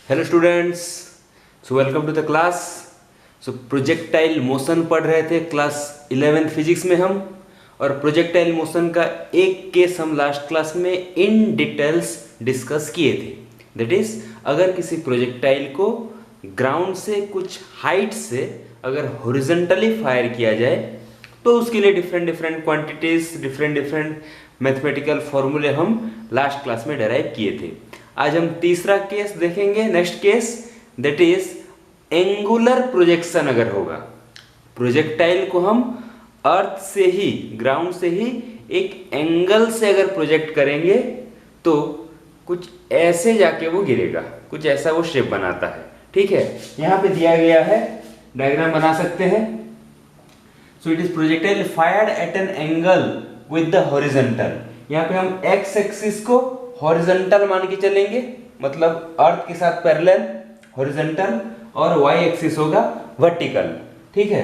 Hello students, so welcome to the class. So projectile motion पढ़ रहे थे class 11 physics में हम, और प्रोजेक्टाइल मोशन का एक केस हम लास्ट क्लास में इन डिटेल्स डिस्कस किए थे। दैट इज, अगर किसी प्रोजेक्टाइल को ग्राउंड से कुछ हाइट से अगर हॉरिजॉन्टली फायर किया जाए तो उसके लिए different different quantities, different different mathematical फॉर्मूले हम लास्ट क्लास में डेराइव किए थे। आज हम तीसरा केस देखेंगे, next case, that is angular projection. अगर होगा प्रोजेक्टाइल को हम अर्थ से ही, ग्राउंड से ही एक एंगल से अगर प्रोजेक्ट करेंगे तो कुछ ऐसे जाके वो गिरेगा, कुछ ऐसा वो शेप बनाता है। ठीक है, यहां पे दिया गया है, डायग्राम बना सकते हैं। सो it is projectile fired eight an angle with the horizontal. यहाँ पे हम एक्स एक्सिस को हॉरिजॉन्टल मान के चलेंगे, मतलब अर्थ के साथ पैरेलल हॉरिजॉन्टल, और वाई एक्सिस होगा वर्टिकल। ठीक है,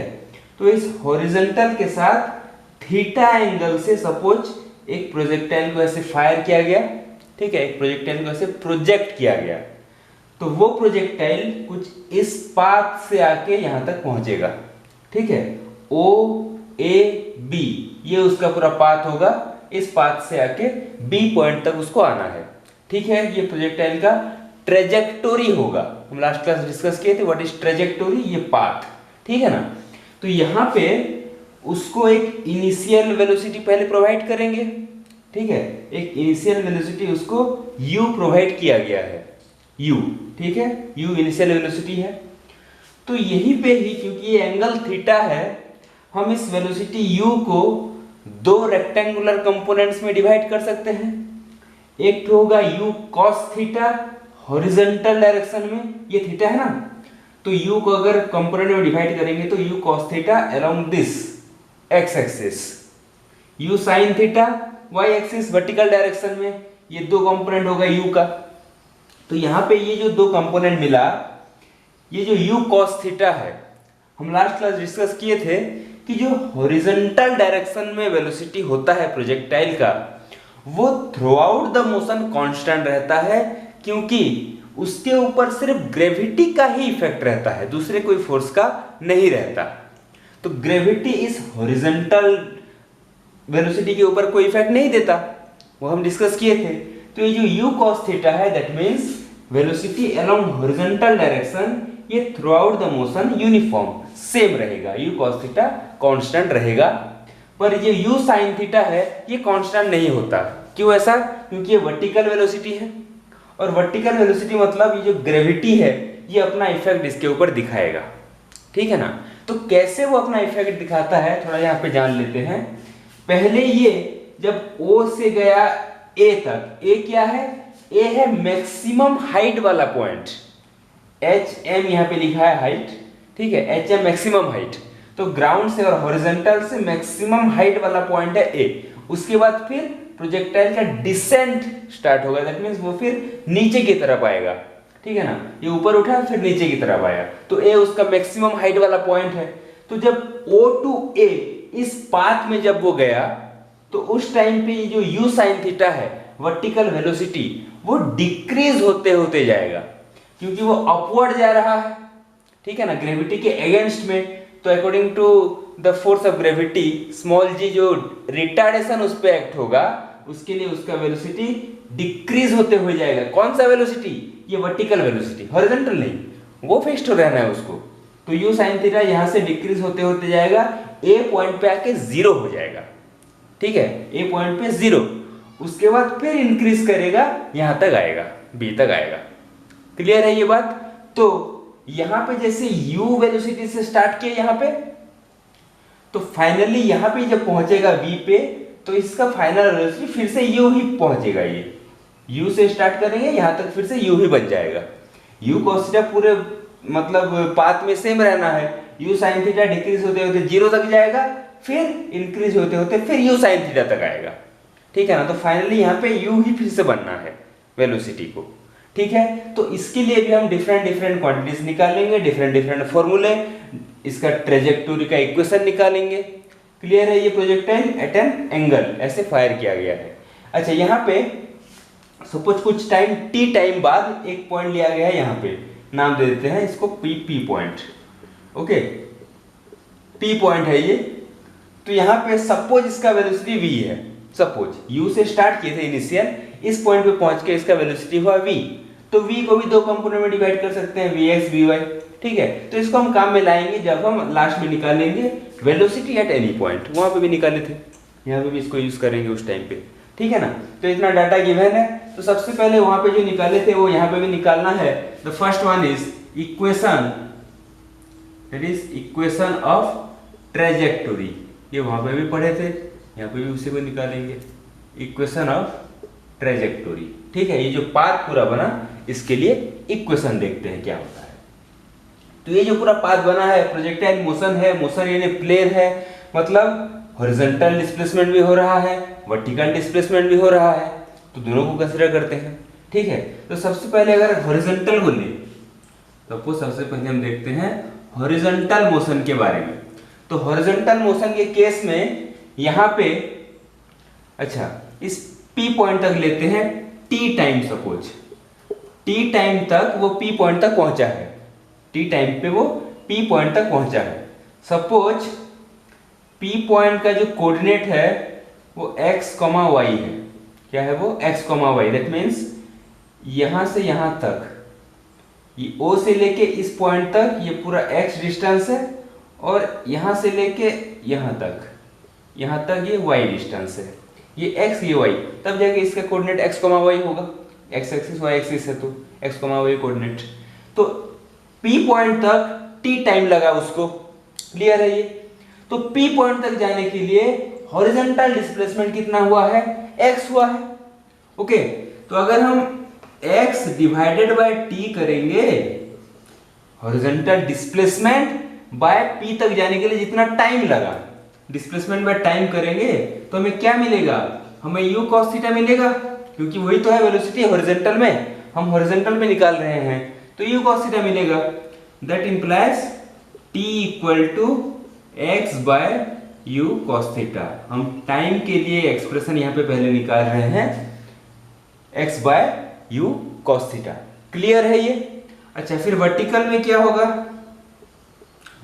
तो इस हॉरिजॉन्टल के साथ थीटा एंगल से सपोज एक प्रोजेक्टाइल को ऐसे फायर किया गया। ठीक है, एक प्रोजेक्टाइल को ऐसे प्रोजेक्ट किया गया, तो वो प्रोजेक्टाइल कुछ इस पाथ से आके यहां तक पहुंचेगा। ठीक है, ओ ए बी ये उसका पूरा पाथ होगा, इस पाथ से आके बी पॉइंट तक उसको आना है। ठीक है, ये प्रोजेक्टाइल का ट्रेजेक्टोरी होगा। हम लास्ट क्लास डिस्कस किए थे व्हाट इज ट्रेजेक्टोरी, ये पाथ। ठीक है ना, तो यहां पे उसको एक इनिशियल वेलोसिटी पहले प्रोवाइड करेंगे। ठीक है, एक इनिशियल वेलोसिटी उसको u प्रोवाइड किया गया है, u। ठीक है, u इनिशियल वेलोसिटी है। तो यहीं पे ही, क्योंकि ये एंगल थीटा है, हम इस वेलोसिटी u को दो रेक्टेंगुलर कंपोनेंट्स में डिवाइड कर सकते हैं। एक तो होगा u cos theta horizontal direction में, ये थीटा है ना, तो u को अगर कंपोनेंट में डिवाइड करेंगे तो u cos theta along this x axis, u sin theta y axis vertical direction में, ये दो कंपोनेंट होगा u का। तो यहां पे ये जो दो कंपोनेंट मिला, ये जो u cos थीटा है, हम लास्ट क्लास डिस्कस किए थे कि जो हॉरिजॉन्टल डायरेक्शन में वेलोसिटी होता है प्रोजेक्टाइल का, वो through out the motion constant रहता है, क्योंकि उसके ऊपर सिर्फ ग्रेविटी का ही इफेक्ट रहता है, दूसरे कोई फोर्स का नहीं रहता। तो ग्रेविटी इस हॉरिजॉन्टल वेलोसिटी के ऊपर कोई इफेक्ट नहीं देता, वो हम डिस्कस किए थे। तो ये जो u cos थीटा है, that means velocity along horizontal direction, ये throughout the motion uniform same रहेगा, u cos थीटा कांस्टेंट रहेगा। पर ये u sin थीटा है, ये कांस्टेंट नहीं होता। क्यों ऐसा? क्योंकि ये वर्टिकल वेलोसिटी है, और वर्टिकल वेलोसिटी मतलब ये जो ग्रेविटी है, ये अपना इफेक्ट इसके ऊपर दिखाएगा। ठीक है ना, तो कैसे वो अपना इफेक्ट दिखाता है थोड़ा यहाँ पे जान लेते हैं। पहले ये जब O से गया A तक, A क्या है? A है मैक्सिमम हाइट वाला पॉइंट, HM यहाँ पे लिखा है हाइट। ठीक है, HM मैक्सिमम हाइट, तो ग्राउंड से और हॉरिजॉन्टल से मैक्सिमम हाइट वाला पॉइंट है A। उसके बाद फिर प्रोजेक्टाइल का डिसेंट स्टार्ट होगा, दैट मींस वो फिर नीचे की तरफ आएगा। ठीक है ना, ये ऊपर उठा फिर नीचे की तरफ आया, तो A उसका मैक्सिमम हाइट वाला पॉइंट है। तो जब O टू A इस पाथ में जब वो गया, तो उस टाइम पे ये जो u sin थीटा है, वर्टिकल वेलोसिटी, वो डिक्रीज होते होते जाएगा, क्योंकि वो अपवर्ड जा रहा है। ठीक है ना, ग्रेविटी के अगेंस्ट में। तो according to the force of gravity, small g जो रिटार्डेशन उस पे एक्ट होगा, उसके लिए उसका वेलोसिटी डिक्रीज होते हुए जाएगा। कौन सा वेलोसिटी? ये वर्टिकल वेलोसिटी, हॉरिजॉन्टल नहीं, वो फिक्स्ड रहना है उसको। तो u sin थीटा यहां से डिक्रीज होते होते जाएगा, a पॉइंट पे आके जीरो हो जाएगा। ठीक है, a पॉइंट पे जीरो, उसके बाद फिर इंक्रीज करेगा, यहां तक आएगा, b तक आएगा। क्लियर है ये बात? तो यहां पे जैसे u वेलोसिटी से स्टार्ट किया यहां पे, तो फाइनली यहां पे जब पहुंचेगा v पे, तो इसका फाइनल वेलोसिटी फिर से u ही पहुंचेगा। ये u से स्टार्ट करेंगे, यहां तक फिर से u ही बन जाएगा। u cos थीटा पूरे मतलब पाथ में सेम रहना है, u sin थीटा डिक्रीज होते होते जीरो तक जाएगा, फिर इंक्रीज होते होते फिर u sin थीटा तक आएगा। ठीक है ना, तो फाइनली यहाँ पे u ही फिर से बनना है वेलोसिटी को। ठीक है, तो इसके लिए भी हम डिफरेंट डिफरेंट क्वांटिटीज निकालेंगे, डिफरेंट डिफरेंट फॉर्मूले, इसका ट्रेजेक्टोरी का इक्वेशन निकालेंगे। क्लियर है? ये प्रोजेक्टाइल एट एन एंगल ऐसे फायर किया गया है। अच्छा, यहाँ पे सपोज कुछ टाइम टी टाइम बाद एक पॉइंट लिया गया है, यहाँ पे नाम दे देते हैं इसको P point. Okay, P point है ये। तो यहाँ पे सपोज इसका वेलोसिटी v है, सपोज u से स्टार्ट किए थे इनिशियल, इस पॉइंट पे पहुंच के इसका वेलोसिटी हुआ v। तो v को भी दो कंपोनेंट में डिवाइड कर सकते हैं, vx vy। ठीक है, तो इसको हम काम में लाएंगे जब हम लास्ट में निकालेंगे वेलोसिटी एट एनी पॉइंट। वहां पे भी निकाले थे, यहाँ पे भी इसको यूज करेंगे उस टाइम पे। ठीक है ना, तो इतना डाटा गिवन है। तो सबसे पहले वहां पे जो निकाले थे वो यहाँ पे भी निकालना है। The first one is equation, that is equation of trajectory. ये वहां पे भी पढ़े थे, यहाँ पे भी उसी को निकालेंगे, इक्वेशन ऑफ ट्रेजेक्टोरी। ठीक है, ये जो पाथ पूरा बना इसके लिए इक्वेशन देखते हैं क्या होता है। तो ये जो पूरा पाथ बना है प्रोजेक्टाइल मोशन है, मोशन यानी प्लेन है, मतलब हॉरिजॉन्टल डिस्प्लेसमेंट भी हो रहा है, वर्टिकल डिस्प्लेसमेंट भी हो रहा है, तो दोनों को कंसीडर करते हैं। ठीक है, तो सबसे पहले अगर हॉरिजॉन्टल को ले, तो सबसे पहले हम देखते हैं हॉरिजॉन्टल मोशन के बारे में। तो हॉरिजॉन्टल मोशन के केस में यहाँ पे, अच्छा इस P पॉइंट तक लेते हैं T time, suppose T time तक वो P पॉइंट तक पहुंचा है, T टाइम पे वो P पॉइंट तक पहुंचा है। सपोज P पॉइंट का जो कोऑर्डिनेट है वो x, y है। क्या है वो? x, y। दैट मीन्स यहां से यहां तक, ये O से लेके इस पॉइंट तक ये पूरा x डिस्टेंस है, और यहां से लेके यहां तक ये y डिस्टेंस है। ये x, ये y, तब जाके इसका कोऑर्डिनेट x, y होगा। x एक्सिस y एक्सिस है तो x, y कोऑर्डिनेट। तो P पॉइंट तक t टाइम लगा उसको, क्लियर है ये। तो P पॉइंट तक जाने के लिए हॉरिजॉन्टल डिस्प्लेसमेंट कितना हुआ है? x हुआ है। ओके, तो अगर हम x डिवाइडेड बाय t करेंगे, हॉरिजॉन्टल डिस्प्लेसमेंट बाय P तक जाने के लिए जितना टाइम लगा, डिस्प्लेसमेंट बाय टाइम करेंगे, तो हमें क्या मिलेगा? हमें u cos थीटा मिलेगा, क्योंकि वही तो है वेलोसिटी हॉरिजॉन्टल में, हम हॉरिजॉन्टल में निकाल रहे हैं, तो u cos थीटा मिलेगा। That implies t equal to x by u cos theta. हम टाइम के लिए एक्सप्रेशन यहाँ पे पहले निकाल रहे हैं, x by u cos theta. Clear है ये? अच्छा, फिर वर्टिकल में क्या होगा?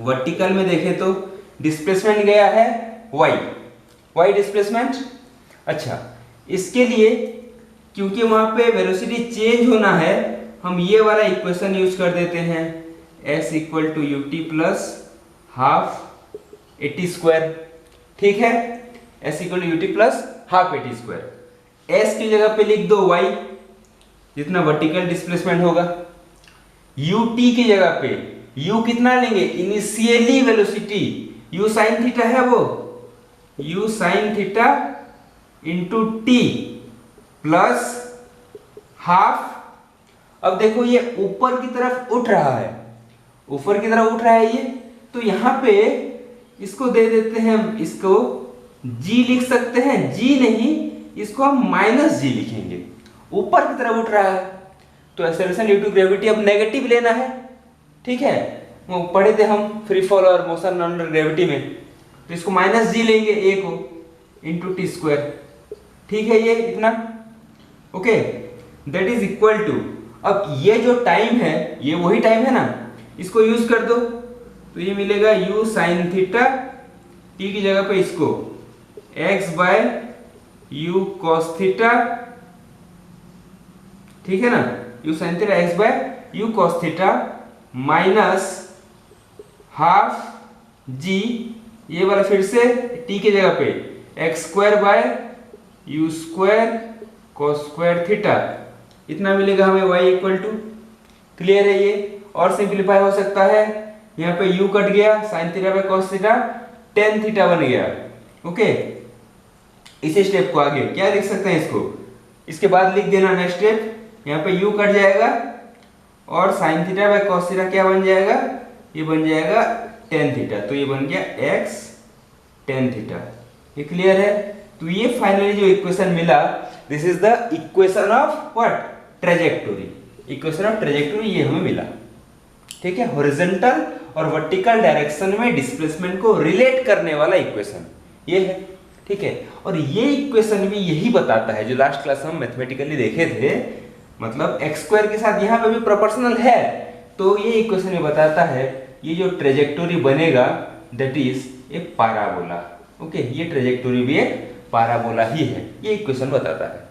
वर्टिकल में देखें तो डिस्प्लेसमेंट गया है y डिस्प्लेसमेंट। अच्छा, इसके लिए क्योंकि वहां पे वेलोसिटी चेंज होना है, हम ये वाला इक्वेशन यूज कर देते हैं, s equal to U T plus half AT square. ठीक है, s equal to U T plus half AT square. s की जगह पे लिख दो y, जितना वर्टिकल डिस्प्लेसमेंट होगा। ut की जगह पे u कितना लेंगे? Initially velocity, u sine theta है वो, u sine theta into T plus half. अब देखो ये ऊपर की तरफ उठ रहा है, ऊपर की तरफ उठ रहा है ये, तो यहां पे इसको दे देते हैं, इसको g लिख सकते हैं, g नहीं, इसको हम माइनस g लिखेंगे, ऊपर की तरफ उठ रहा है, तो एक्सेलरेशन ड्यू टू ग्रेविटी अब नेगेटिव लेना है। ठीक है, वो पढ़े थे हम फ्री फॉल और मोशन अंडर ग्रेविटी में, तो इसको माइनस g लेंगे a को इंटू टी स्क्वायर। ठीक है, ये इतना। Okay, that is equal to, अब ये जो टाइम है ये वही टाइम है ना, इसको यूज कर दो, तो ये मिलेगा u साइन थीटा, t की जगह पे इसको x by u cos theta. ठीक है ना, u sine theta x by u cos theta minus half g, ये वाला फिर से t की जगह पे x square by u square cos square theta, इतना मिलेगा हमें y इक्वल टू। क्लियर है ये? और सिंपलीफाई हो सकता है, यहाँ पे u कट गया, sign theta bye cos theta tan theta बन गया। ओके, इसी स्टेप को आगे क्या लिख सकते हैं? इसको इसके बाद लिख देना नेक्स्ट स्टेप, यहाँ पे u कट जाएगा और sign theta bye cos theta क्या बन जाएगा? ये बन जाएगा tan थीटा, तो ये बन गया x tan थीटा। ये क्लियर है? तो ये फाइनली जो इक्वेशन मिला, this is the equation of what? Trajectory. Equation of trajectory ये हमें मिला। ठीक है, हॉरिजॉन्टल और वर्टिकल डायरेक्शन में डिस्प्लेसमेंट को रिलेट करने वाला इक्वेशन ये है। ठीक है। और ये इक्वेशन भी यही बताता है जो लास्ट क्लास हम मैथमेटिकली देखे थे, मतलब एक्स स्क्वायर के साथ यहाँ पे भी प्रोपोर्शनल है, तो ये इक्वेशन में बताता है ये जो ट्रेजेक्टोरी बनेगा that is a parabola. Okay, ये ट्रेजेक्टोरी भी एक पैराबोला ही है, ये इक्वेशन बताता है।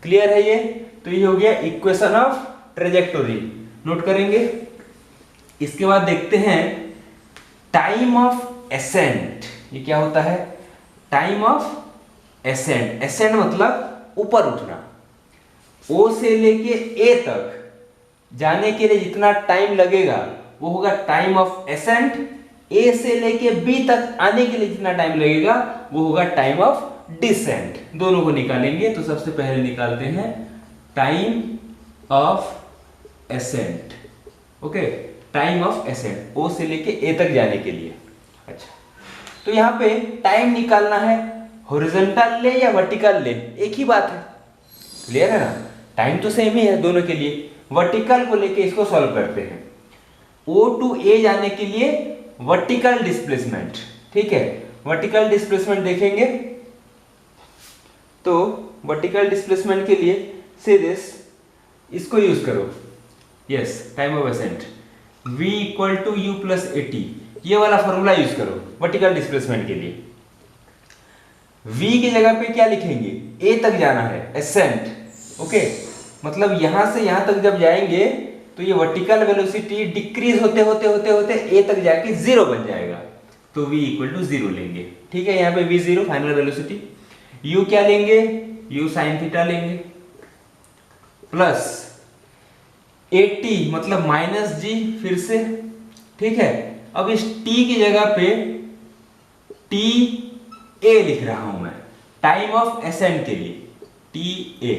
क्लियर है ये? तो ये हो गया इक्वेशन ऑफ ट्रेजेक्टोरी, नोट करेंगे। इसके बाद देखते हैं टाइम ऑफ एसेंट। ये क्या होता है? Time of accent. एसेंट मतलब ऊपर उठना। ओ से लेके ए तक जाने के लिए जितना टाइम लगेगा वो होगा टाइम ऑफ एसेंट। ए से लेके बी तक आने के लिए जितना टाइम लगेगा वो होगा टाइम ऑफ डिसेंट। दोनों को निकालेंगे, तो सबसे पहले निकालते हैं time of ascent. Okay, time of ascent O से लेके ए तक जाने के लिए। अच्छा, तो यहां पे टाइम निकालना है, हॉरिजॉन्टल ले या वर्टिकल ले, एक ही बात है। क्लियर है ना? टाइम तो सेम ही है दोनों के लिए। वर्टिकल को लेके इसको सॉल्व करते हैं। ओ टू ए जाने के लिए वर्टिकल डिस्प्लेसमेंट, ठीक है। वर्टिकल डिस्प्लेसमेंट देखेंगे तो वर्टिकल डिस्प्लेसमेंट के लिए से दिस इसको यूज करो। Yes, time of ascent v equal to you plus A T, ये वाला फॉर्मूला यूज करो वर्टिकल डिस्प्लेसमेंट के लिए। v की जगह पे क्या लिखेंगे? a तक जाना है, एसेंट। ओके, मतलब यहां से यहां तक जब जाएंगे तो ये वर्टिकल वेलोसिटी डिक्रीज होते होते होते होते a तक जाके 0 बन जाएगा, तो v इक्वल टू 0 लेंगे। ठीक है, यहाँ पे v 0 फाइनल वेलोसिटी। u क्या लेंगे? u साइन थीटा लेंगे प्लस 80 मतलब माइनस जी फिर से। ठीक है, अब इस t की जगह पे टी ए लिख रहा हूं मैं टाइम ऑफ एसेंट के लिए। टी ए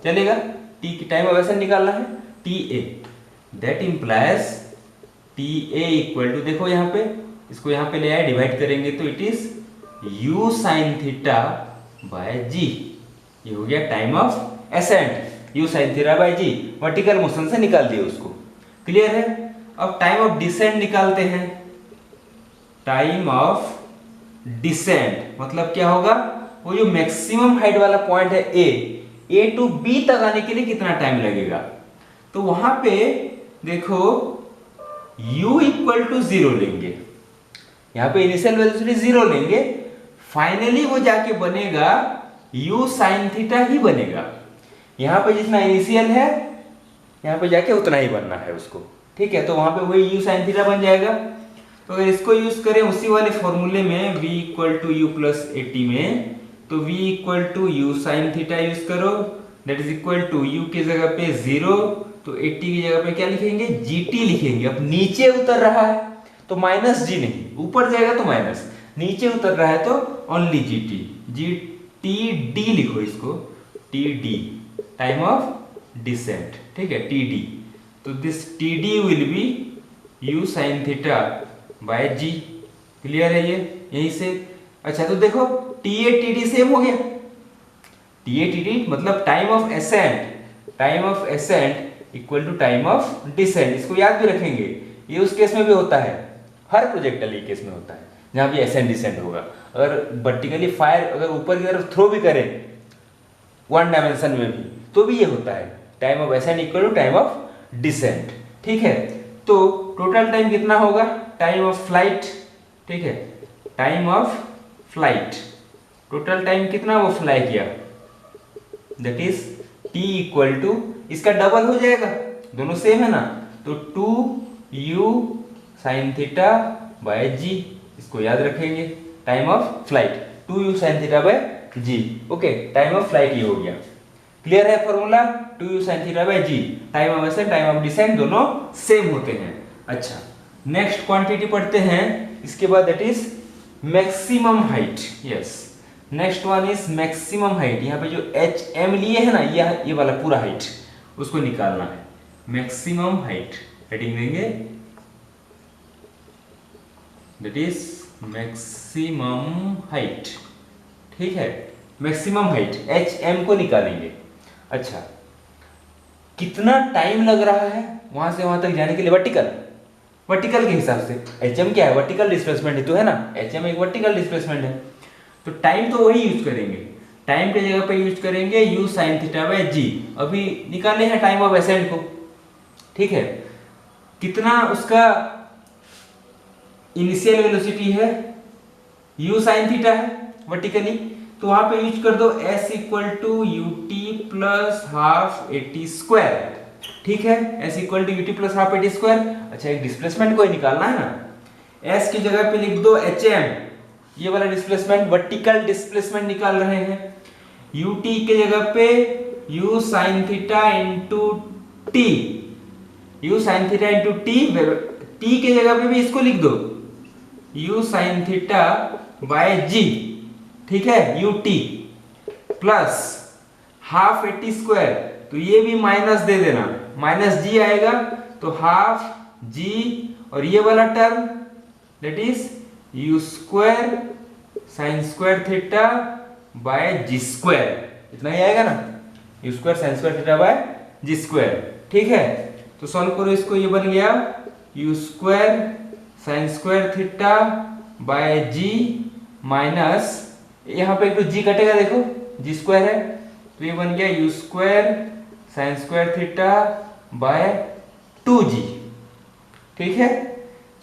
चलेगा, टी की टाइम ऑफ एसेंट निकालना है, T A that implies T A equal to, देखो यहां पे इसको यहां पे ले आए, डिवाइड करेंगे तो it is u sine theta by g. ये हो गया time of ascent, u sine theta by g. Vertical motion से निकाल दिए उसको। क्लियर है? अब टाइम ऑफ डिसेंट निकालते हैं। टाइम ऑफ डिसेंट मतलब क्या होगा? वो जो मैक्सिमम हाइट वाला पॉइंट है ए टू बी तक आने के लिए कितना टाइम लगेगा? तो वहां पे देखो u इक्वल टू 0 लेंगे, यहां पे इनिशियल वेलोसिटी 0 लेंगे, फाइनली वो जाके बनेगा u साइन थीटा ही बनेगा। यहां पे जितना इनिशियल है यहां पे जाके उतना ही बनना है उसको। ठीक है, तो वहां पे वही u साइन थीटा बन जाएगा। तो अगर इसको यूज करें उसी वाले फॉर्मूले में v equal to you plus A t में, तो v equal to u sine theta use करो, that is equal to u की जगह पे 0, तो 80 की जगह पे क्या लिखेंगे? gt लिखेंगे। अब नीचे उतर रहा है तो माइनस जी नहीं, ऊपर जाएगा तो माइनस, नीचे उतर रहा है तो ओनली gt लिखो इसको, td टाइम ऑफ डिसेंट। ठीक है, td, तो this td will be u sine theta by ji. Clear है ये यहीं से? अच्छा, तो देखो TA TD सेम हो गया। TA TD मतलब time of ascent equal to time of descent. इसको याद भी रखेंगे, ये उस केस में भी होता है, हर प्रोजेक्टाइल केस में होता है जहां भी एसेंट डिसेंट होगा। अगर वर्टिकली फायर अगर ऊपर की तरफ थ्रो भी करें वन डायमेंशन में भी, तो भी ये होता है, time of ascent equal to time of descent. ठीक है, तो टोटल टाइम कितना होगा? टाइम ऑफ फ्लाइट, ठीक है, time of flight, total time कितना वो फ्लाई किया, that is t equal to, इसका डबल हो जाएगा, दोनों सेम है ना, तो 2u साइन थीटा बाय जी। इसको याद रखेंगे, time of flight 2u sine theta by ji. Okay, time of flight ये हो गया। क्लियर है formula? 2u sine theta by G. Time of ascent time of descent दोनों सेम होते हैं। अच्छा, नेक्स्ट क्वांटिटी पढ़ते हैं इसके बाद, that is maximum height. Yes, next one is maximum height. यहाँ पे जो HM लिए है ना, ये वाला पूरा हाइट उसको निकालना है। मैक्सिमम हाइट हेडिंग देंगे, दैट इज मैक्सिमम हाइट। ठीक है, मैक्सिमम हाइट HM को निकालेंगे। अच्छा, कितना टाइम लग रहा है वहां से वहां तक जाने के लिए? वर्टिकल के हिसाब से HM क्या है? वर्टिकल डिस्प्लेसमेंट ही तो है ना, HM एक वर्टिकल डिस्प्लेसमेंट है। तो टाइम तो वही यूज करेंगे, टाइम के जगह पे यूज करेंगे u sin थीटा बाय जी। अभी निकाले हैं टाइम ऑफ एसेंट को, ठीक है, कितना उसका इनिशियल वेलोसिटी है, u sin थीटा है वर्टिकली, तो वहां पे यूज कर दो s equal to U T plus half A T square, ठीक है, s equal to U T plus half A T square. अच्छा, एक डिस्प्लेसमेंट को ही निकालना है ना, s की जगह पे लिख दो hm, ये वाला डिस्प्लेसमेंट, वर्टिकल डिस्प्लेसमेंट निकाल रहे हैं, ut के जगह पे u sin theta into T, u sin theta into T, t के जगह पे भी इसको लिख दो u sin थीटा बाय जी, ठीक है, ut plus half A T square, तो ये भी माइनस दे देना, माइनस जी आएगा तो हाफ जी, और ये वाला term that is u square sine square theta by G square, इतना ही आएगा ना, u square sine square theta by G square, ठीक है। तो सॉल्व करो इसको, ये बन गया u square sine square theta by ji minus, यहाँ पे एक तो जी कटेगा, देखो जी स्क्वायर है, तो ये बन गया u square sine square theta by 2g, ठीक है।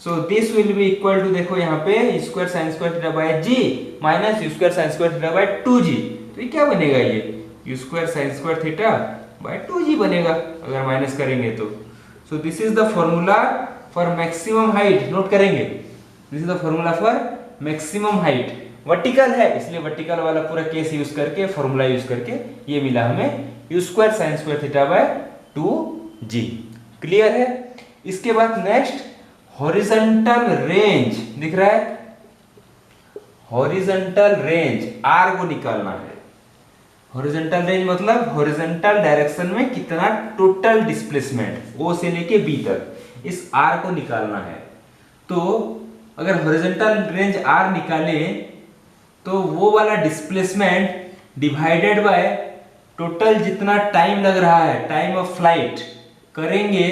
So this will be equal to, देखो यहाँ पे square sine square theta by ji minus u square sine square theta by 2g, तो ये क्या बनेगा, ये u square sine square theta by 2g बनेगा अगर माइनस करेंगे तो। So this is the formula for maximum height, note करेंगे, this is the formula for maximum height, vertical है इसलिए वर्टिकल वाला पूरा केस यूज करके, फॉर्मूला यूज करके ये मिला हमें u square sine square theta by 2g, clear है। इसके बाद नेक्स्ट हॉरिजॉन्टल रेंज दिख रहा है, हॉरिजॉन्टल रेंज r को निकालना है, हॉरिजॉन्टल रेंज मतलब हॉरिजॉन्टल डायरेक्शन में कितना टोटल डिस्प्लेसमेंट o से लेके b तक, इस r को निकालना है। तो अगर हॉरिजॉन्टल रेंज r निकाले तो वो वाला डिस्प्लेसमेंट डिवाइडेड बाय टोटल जितना टाइम लग रहा है, टाइम ऑफ फ्लाइट करेंगे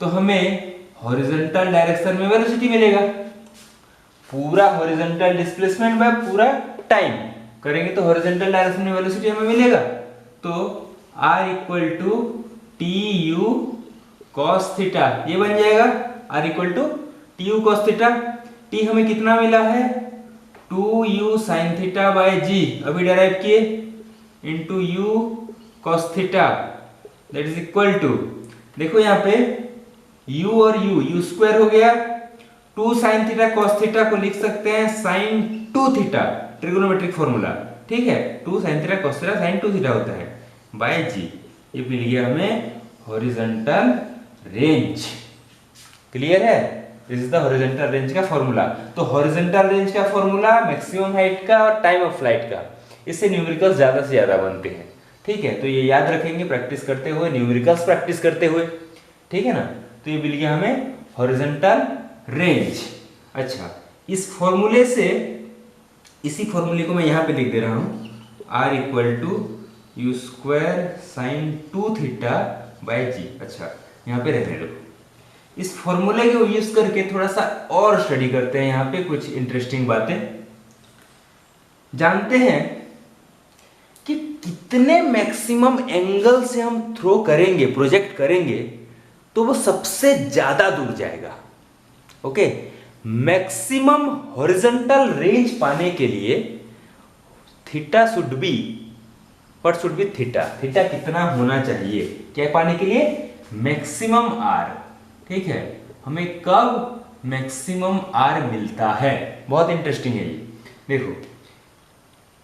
तो हमें हॉरिजॉन्टल डायरेक्शन में वेलोसिटी मिलेगा, पूरा हॉरिजॉन्टल डिस्प्लेसमेंट बाय पूरा टाइम करेंगे तो हॉरिजॉन्टल डायरेक्शन में वेलोसिटी हमें मिलेगा। तो r equal to T U cos theta, ये बन जाएगा r equal to T U cos theta, t हमें कितना मिला है 2u साइन थीटा बाय जी, अभी डेराइव किए, into u cos theta that is equal to, देखो यहाँ पे u और u स्क्वायर हो गया, 2 साइन थीटा कॉस थीटा को लिख सकते हैं साइन 2 थीटा, ट्रिगोनोमेट्रिक फॉर्मूला, ठीक है, 2 sine theta cos theta sine 2 theta होता है बाय जी, ये मिल गया हमें हॉरिजॉन्टल रेंज, क्लियर है, this is the horizontal range का फॉर्मूला। तो हॉरिजॉन्टल रेंज का फॉर्मूला मैक्सिमम हाइट का और टाइम ऑफ फ्लाइट का, इससे न्यूमेरिकल्स ज्यादा से ज्यादा बनते हैं, ठीक है, तो ये याद रखेंगे प्रैक्टिस करते हुए, न्यूमेरिकल्स प्रैक्टिस करते हुए, ठीक है ना। तो ये मिल गया हमें हॉरिजॉन्टल रेंज। अच्छा, इस फॉर्मूले से, इसी फॉर्मूले को मैं यहाँ पे लिख दे रहा हूँ, r equal to u square sine 2 theta by g. अच्छा, यहाँ पे रहने दो, इस फॉर्मूले को यूज करके थोड़ा सा और स्टडी करते हैं, यहाँ पे कुछ इंटरेस्टिंग बातें जानते हैं कि कितने मैक्सिमम एंगल से हम थ्रो करेंगे, प्रोजेक्ट करेंगे तो वो सबसे ज्यादा दूर जाएगा। ओके, मैक्सिमम हॉरिजॉन्टल रेंज पाने के लिए theta should B, what should be theta, theta कितना होना चाहिए, क्या पाने के लिए, मैक्सिमम आर, ठीक है, हमें कब मैक्सिमम आर मिलता है, बहुत इंटरेस्टिंग है ये। देखो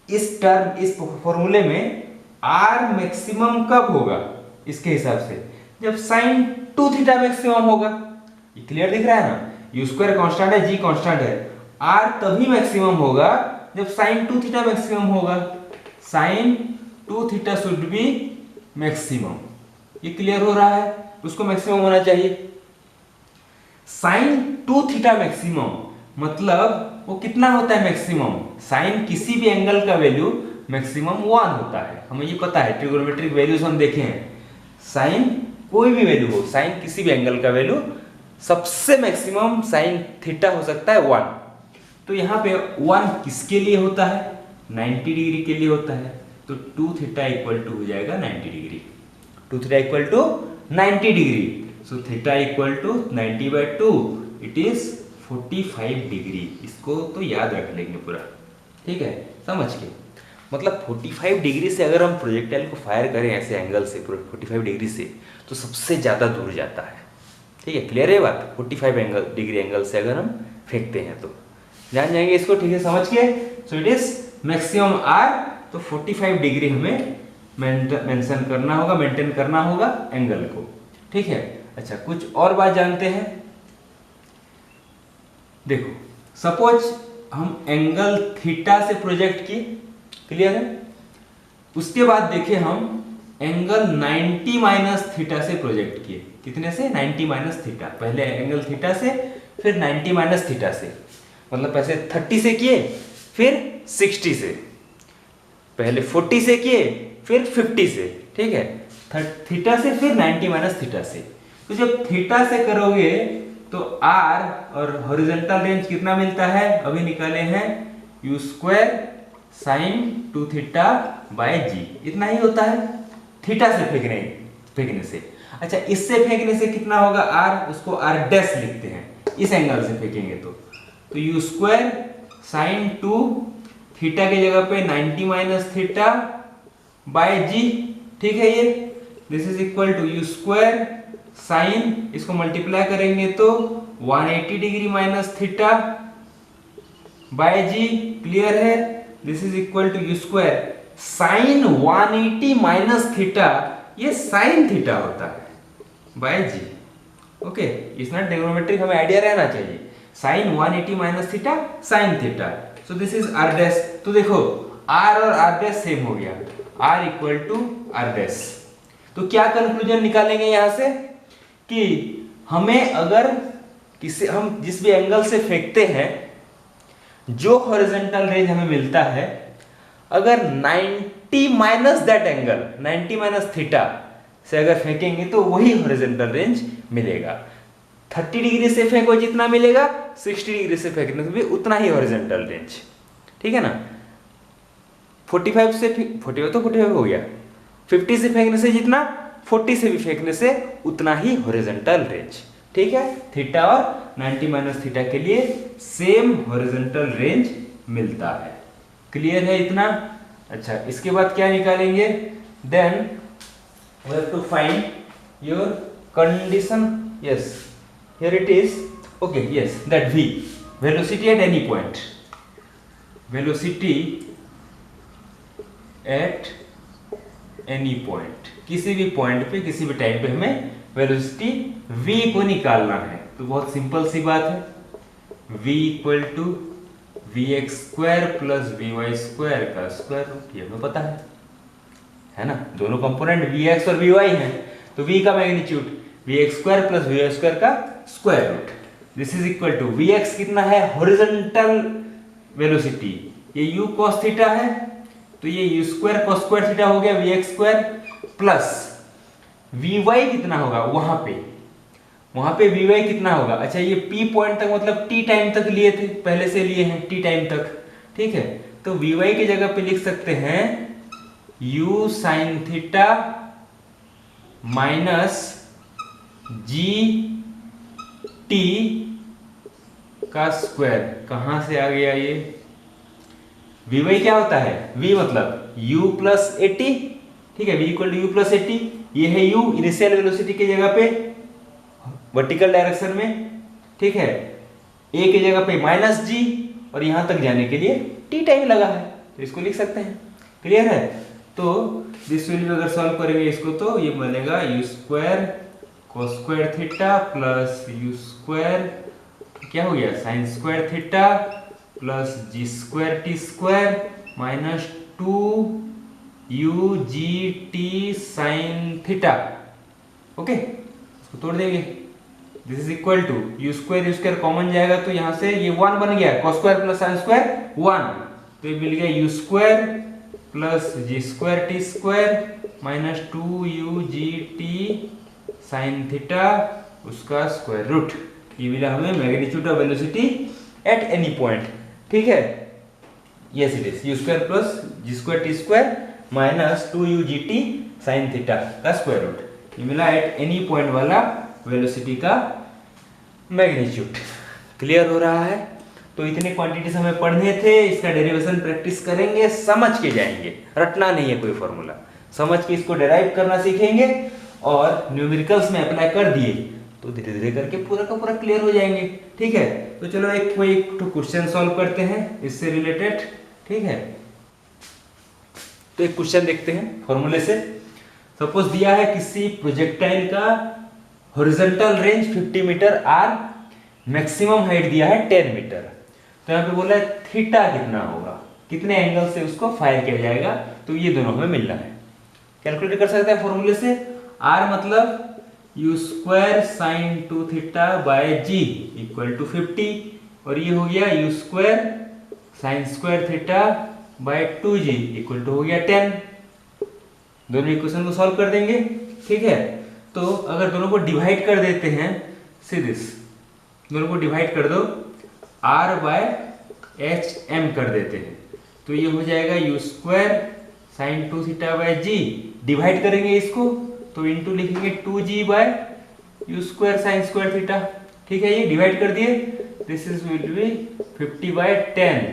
इस टर्म, इस फॉर्मूले में आर मैक्सिमम कब होगा, इसके हिसाब से जब साइन 2 थीटा मैक्सिमम होगा, ये क्लियर दिख रहा है ना, यू स्क्वायर कांस्टेंट है, जी कांस्टेंट है, आर तभी मैक्सिमम होगा जब साइन 2 थीटा मैक्सिमम होगा, sine 2 theta should be maximum, ये क्लियर हो रहा है, उसको मैक्सिमम होना चाहिए। साइन 2 थीटा मैक्सिमम मतलब वो कितना होता है मैक्सिमम, साइन किसी भी एंगल का वैल्यू मैक्सिमम 1 होता है, हमें ये पता है, ट्रिगोनोमेट्रिक वैल्यूज हम देखे हैं, साइन कोई भी वैल्यू हो, साइन किसी भी एंगल का वैल्यू सबसे मैक्सिमम साइन थीटा हो सकता है 1। तो यहाँ पे 1 किसके लिए होता है, 90 डिग्री के लिए होता है, तो 2 थीटा इक्वल टू हो जाएगा 90 degree. 2 theta equal to 90 degree. So theta equal to 90/2 it is 45 degree. इसको तो याद रख लेंगे पूरा, ठीक है, समझ के। मतलब 45 डिग्री से अगर हम प्रोजेक्टाइल को फायर करें ऐसे एंगल से 45 डिग्री से, तो सबसे ज़्यादा दूर जाता है, ठीक है, क्लियर है बात। 45 डिग्री एंगल से अगर हम फेंकते हैं तो जान जाएंगे इसको, ठीक है, समझ के। So it is maximum R, तो 45 डिग्री हमें मेंशन करना होगा, मेंटेन करना होगा एंगल को, ठीक है। अच्छा, कुछ और बात जानते हैं। देखो, सपोज हम एंगल थीटा से प्रोजेक्ट किए, क्लियर है। उसके बाद देखे हम एंगल 90 माइनस थीटा से प्रोजेक्ट किए। कितने से? 90 माइनस थीटा। पहले एंगल थीटा से, फिर 90 माइनस थीटा से, मतलब पहले 30 से किए, फिर 60 से, पहले 40 से किए, फिर 50 से, ठीक है, थीटा से, फिर 90 माइनस थीटा से। तो जब थीटा से करोगे तो आर और हॉरिजॉन्टल रेंज कितना मिलता है? अभी निकाले हैं, u square sine 2 theta by g, इतना ही होता है थीटा से फेंकने से। अच्छा, इससे फेंकने से कितना होगा? आर, उसको आर डैश लिखते हैं, इस एंगल से फेंकेंगे तो यू स्क्वायर साइन 2 थीटा की जगह पे 90 माइनस थीटा बाय जी, ठीक है। ये this is equal to u square sine, इसको मल्टीप्लाई करेंगे तो 180 degree minus theta by ji, clear है। This is equal to u square sine 180 minus theta, ये साइन थीटा होता है बाय जी, ओके। इसमें ट्रिग्नोमेट्रिक हमें आइडिया रहना चाहिए। Sine 180 minus theta sine theta, so this is r dash. तो देखो, आर और आर डैश सेम हो गया, r equal to are dash. तो क्या कंक्लूजन निकालेंगे यहां से कि हमें अगर हम जिस भी एंगल से फेंकते हैं, जो हॉरिजॉन्टल रेंज हमें मिलता है, अगर 90 minus that angle, 90 minus theta से अगर फेंकेंगे तो वही हॉरिजॉन्टल रेंज मिलेगा। 30 डिग्री से फेंको जितना मिलेगा, 60 डिग्री से फेंकने से भी उतना ही हॉरिजॉन्टल रेंज, ठीक है ना। 45 से 45 तो 45 हो गया, 50 से फेंकने से जितना, 40 से भी फेंकने से उतना ही हॉरिजॉन्टल रेंज, ठीक है। थीटा और 90 माइनस थीटा के लिए सेम हॉरिजॉन्टल रेंज मिलता है, क्लियर है इतना। अच्छा, इसके बाद क्या निकालेंगे? Then we have to find your condition. Yes, here it is, okay, yes, that v, velocity at any point, velocity at any point, किसी भी पॉइंट पे, किसी भी टाइम पे हमें वेलोसिटी v को निकालना है। तो बहुत सिंपल सी बात है, v equal to vx square plus vy square का स्क्वायर रूट, ये हमें पता है ना। दोनों कंपोनेंट vx और vy हैं, तो v का magnitude vx square plus vy square का square root. This is equal to vx कितना है? हॉरिजॉन्टल वेलोसिटी, ये u cos थीटा है, तो ये u square cos square theta हो गया vx स्क्वायर, प्लस vy कितना होगा? वहां पे vy कितना होगा? अच्छा, ये p पॉइंट तक मतलब t टाइम तक लिए थे, पहले से लिए हैं t टाइम तक, ठीक है। तो vy की जगह पे लिख सकते हैं u sine theta minus g t का स्क्वायर। कहां से आ गया ये? vy क्या होता है? v मतलब u प्लस 80, ठीक है, v equal to u plus 80। ये है u इनिशियल वेलोसिटी की जगह पे वर्टिकल डायरेक्शन में, ठीक है, a की जगह पे माइनस g, और यहां तक जाने के लिए t टाइम लगा है, तो इसको लिख सकते हैं, क्लियर है। तो दिस वैल्यू अगर सॉल्व करेंगे इसको, तो ये बनेगा u square cos square theta plus u square, क्या हो गया, sine square theta plus g square t square minus 2 g t sine theta, okay. इसको तोड़ देंगे, this is equal to u square common जाएगा, तो यहां से ये 1 बन गया, cos square plus sine square 1, तो ये मिल गया u square plus g square t square minus 2 g t sine theta उसका स्क्वायर रूट। ये मिला हमें magnitude of velocity at any point, ठीक है। yes it is u square plus g square t square minus 2ugt sin theta का square root. ये मिला eight any point वाला वेलोसिटी का मैग्नीट्यूड। क्लियर हो रहा है? तो इतने क्वांटिटीज हमें पढ़ने थे, इसका डेरिवेशन प्रैक्टिस करेंगे, समझ के जाएंगे, रटना नहीं है कोई फॉर्मूला, समझ के इसको डेराइव करना सीखेंगे और न्यूमेरिकल्स में अप्लाई कर दिए तो धीरे धीरे करके पूरा का पूरा क्लियर हो जाएंगे। ठीक है, तो चलो एक क्वेश्चन सॉल्व करते हैं इससे रिलेटेड। ठीक है, तो एक क्वेश्चन देखते हैं फॉर्मूले से। सपोज दिया है किसी प्रोजेक्टाइल का हॉरिजॉन्टल रेंज 50 मीटर और मैक्सिमम हाइट दिया है 10 मीटर। तो यहाँ पे बोला है थीटा कितना होगा, कितने एंगल से उसको फायर किया जाएगा, तो ये दोनों हमें मिलना है। कैलकुलेट कर सकते हैं फॉर्मूले से। आर मतलब u square sine 2 theta by g equal to 50 और ये हो गया u square sine square theta by 2g equal to हो गया 10। दोनों इक्वेशन को सॉल्व कर देंगे। ठीक है, तो अगर दोनों को डिवाइड कर देते हैं, सी दिस, दोनों को डिवाइड कर दो, r बाय एच एम कर देते हैं, तो ये हो जाएगा u square sine 2 theta by g. Divide करेंगे इसको तो इनटू लिखेंगे 2g by u square sine square theta. ठीक है, ये डिवाइड कर दिए, this is will be 50 by 10,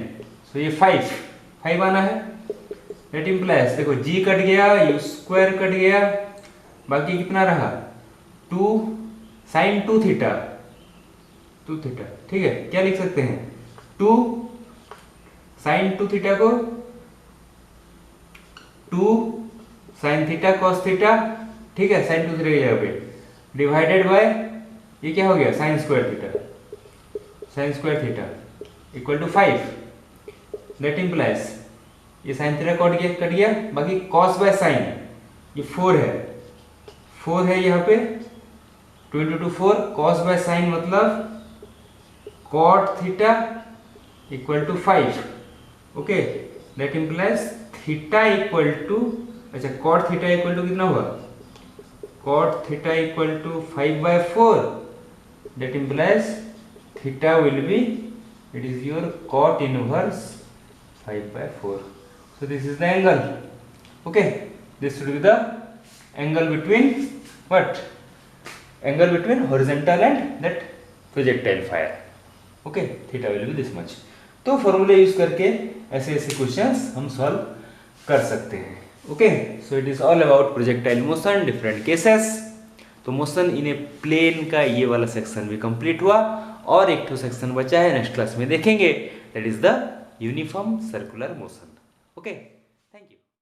so ये 5 आना है। दैट इंप्लाइज, देखो g कट गया, यू स्क्वायर कट गया, बाकी कितना रहा 2 साइन 2 थीटा, 2 थीटा। ठीक है, क्या लिख सकते हैं 2 साइन 2 थीटा को 2 साइन थीटा कॉस थीटा, ठीक है, साइन 2 थीटा की जगह पे डिवाइडेड बाय ये क्या हो गया sine square theta, sine square theta equal to 5। That implies ये साइन थीटा कट गया, बाकी कॉस बाय साइन ये 4 है, 4 है यहाँ पे 2 into 2 4, कॉस बाय साइन मतलब cot theta equal to 5। Okay, that implies theta equal to, अच्छा कॉट थीटा इक्वल टू कितना हुआ, cot theta equal to 5 by 4। That implies theta will be, it is your cot inverse 5 by 4। So this is the angle. Okay, this should be the angle between what? Angle between horizontal and that projectile fire. Okay, theta will be this much. तो फॉर्मूले use करके ऐसे ऐसे questions हम solve कर सकते हैं। Okay, so it is all about projectile motion, different cases. तो मोशन इन ए प्लेन का ये वाला सेक्शन भी कंप्लीट हुआ और एक तो सेक्शन बचा है, नेक्स्ट क्लास में देखेंगे, that is the uniform circular motion. Okay.